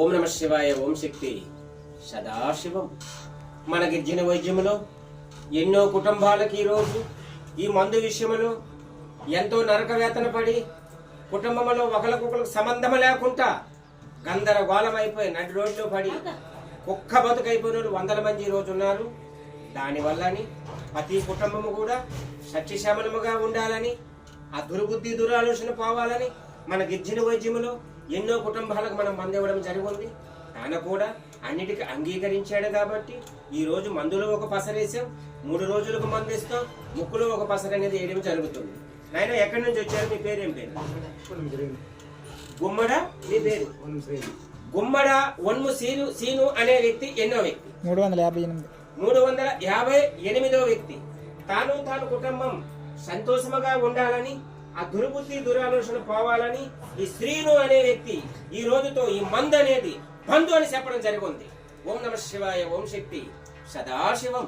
ఓం నమ శివాయ, ఓం శక్తి సదాశివం. మన గిరిజన వైద్యములో ఎన్నో కుటుంబాలకు ఈరోజు ఈ మందు విషయంలో ఎంతో నరకవేతన పడి కుటుంబంలో ఒకరికొకరికి సంబంధం లేకుండా గందరగోళం అయిపోయి నడి రోడ్లో పడి కుక్క బతుకైపోయిన వాళ్ళు వందల మంది ఈరోజు ఉన్నారు. దానివల్లని ప్రతి కుటుంబము కూడా సత్యశ్యామలముగా ఉండాలని, ఆ దుర్బుద్ధి దురాలోచన పోవాలని మన గిరిజన వైద్యములో ఎన్నో కుటుంబాలకు మనం మందు ఇవ్వడం జరిగింది. ఆయన కూడా అన్నిటికీ అంగీకరించాడు కాబట్టి ఈ రోజు మందులో ఒక పసరేసాం, 3 రోజులకు మందు ఇస్తాం, ముక్కులో ఒక పసర అనేది వేయడం జరుగుతుంది. నాయన ఎక్కడి నుంచి వచ్చారు? మీ పేరు ఏం పేరు? గుమ్మడ. మీ పేరు? గుమ్మడ వన్ము సీను అనే వ్యక్తి ఎన్నో వ్యక్తి? 358వ వ్యక్తి. తాను కుటుంబం సంతోషముగా ఉండాలని, ఆ దుర్బుద్ధి దురాలోచన పోవాలని ఈ శ్రీను అనే వ్యక్తి ఈ రోజుతో ఈ మందు అనేది బంధు అని చెప్పడం జరిగింది. ఓం నమ శివాయ, ఓం శక్తి సదాశివం.